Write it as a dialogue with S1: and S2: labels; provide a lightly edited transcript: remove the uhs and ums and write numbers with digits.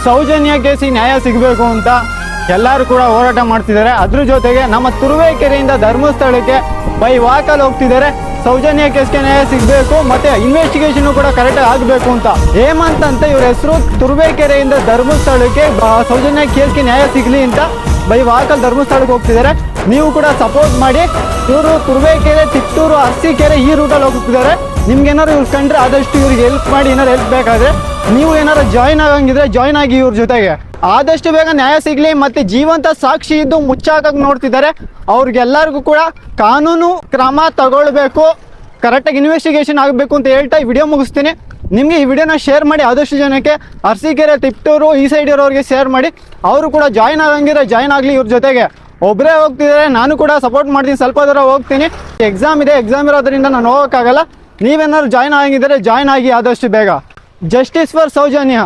S1: ಸೌಜನ್ಯ ಕೇಸಿಗೆ ನ್ಯಾಯ ಸಿಗಬೇಕು ಅಂತ ಎಲ್ಲರೂ ಕೂಡ ಹೋರಾಟ ಮಾಡ್ತಿದ್ದಾರೆ. ಅದ್ರ ಜೊತೆಗೆ ನಮ್ಮ ತುರುವೇಕೆರೆಯಿಂದ ಧರ್ಮಸ್ಥಳಕ್ಕೆ ಬೈ ವಾಕಲ್ಲಿ ಹೋಗ್ತಿದ್ದಾರೆ. ಸೌಜನ್ಯ ಕೇಸ್ಗೆ ನ್ಯಾಯ ಸಿಗಬೇಕು ಮತ್ತೆ ಇನ್ವೆಸ್ಟಿಗೇಷನ್ ಕೂಡ ಕರೆಕ್ಟಾಗಿ ಆಗಬೇಕು ಅಂತ. ಹೇಮಂತ್ ಅಂತ ಇವ್ರ ಹೆಸರು. ತುರುವೇಕೆರೆಯಿಂದ ಧರ್ಮಸ್ಥಳಕ್ಕೆ ಸೌಜನ್ಯ ಕೇಸ್ಗೆ ನ್ಯಾಯ ಸಿಗಲಿ ಅಂತ ಬೈ ವಾಕಲ್ಲಿ ಧರ್ಮಸ್ಥಳಕ್ಕೆ ಹೋಗ್ತಿದ್ದಾರೆ. ನೀವು ಕೂಡ ಸಪೋರ್ಟ್ ಮಾಡಿ. ಇವರು ತುರುವೇಕೆರೆ, ತಿಟ್ಟೂರು, ಅರಸೀಕೆರೆ ಈ ರೂಟಲ್ಲಿ ಹೋಗ್ತಿದ್ದಾರೆ. ನಿಮ್ಗೆ ಏನಾದ್ರು ಇವ್ರು ಕಂಡ್ರೆ ಆದಷ್ಟು ಇವ್ರಿಗೆ ಹೆಲ್ಪ್ ಮಾಡಿ. ಏನಾರು ಹೆಲ್ಪ್ ಬೇಕಾದ್ರೆ ನೀವು ಏನಾರು ಜಾಯ್ನ್ ಆಗಂಗಿದ್ರೆ ಜಾಯ್ನ್ ಆಗಿ ಇವ್ರ ಜೊತೆಗೆ. ಆದಷ್ಟು ಬೇಗ ನ್ಯಾಯ ಸಿಗಲಿ. ಮತ್ತೆ ಜೀವಂತ ಸಾಕ್ಷಿ ಇದ್ದು ಮುಚ್ಚಾಕಕ್ಕೆ ನೋಡ್ತಿದ್ದಾರೆ. ಅವ್ರಿಗೆಲ್ಲರಿಗೂ ಕೂಡ ಕಾನೂನು ಕ್ರಮ ತಗೊಳ್ಬೇಕು, ಕರೆಕ್ಟಾಗಿ ಇನ್ವೆಸ್ಟಿಗೇಷನ್ ಆಗಬೇಕು ಅಂತ ಹೇಳ್ತಾ ಈ ವಿಡಿಯೋ ಮುಗಿಸ್ತೀನಿ. ನಿಮಗೆ ಈ ವಿಡಿಯೋನ ಶೇರ್ ಮಾಡಿ. ಆದಷ್ಟು ಜನಕ್ಕೆ ಅರಸೀಕೆರೆ, ತಿಪ್ಟೂರು ಈ ಸೈಡ್ ಇರೋರಿಗೆ ಶೇರ್ ಮಾಡಿ. ಅವರು ಕೂಡ ಜಾಯ್ನ್ ಆಗಂಗಿದ್ರೆ ಜಾಯ್ನ್ ಆಗಲಿ ಇವ್ರ ಜೊತೆಗೆ. ಒಬ್ಬರೇ ಹೋಗ್ತಿದ್ದಾರೆ, ನಾನು ಕೂಡ ಸಪೋರ್ಟ್ ಮಾಡ್ತೀನಿ. ಸ್ವಲ್ಪ ದೂರ ಹೋಗ್ತೀನಿ, ಎಕ್ಸಾಮ್ ಇದೆ. ಎಕ್ಸಾಮ್ ಇರೋದ್ರಿಂದ ನಾನು ಹೋಗೋಕ್ಕಾಗಲ್ಲ. ನೀವೇನಾದ್ರು ಜಾಯ್ನ್ ಆಗಿದ್ದರೆ ಜಾಯ್ನ್ ಆಗಿ ಆದಷ್ಟು ಬೇಗ. Justice for Soujanya.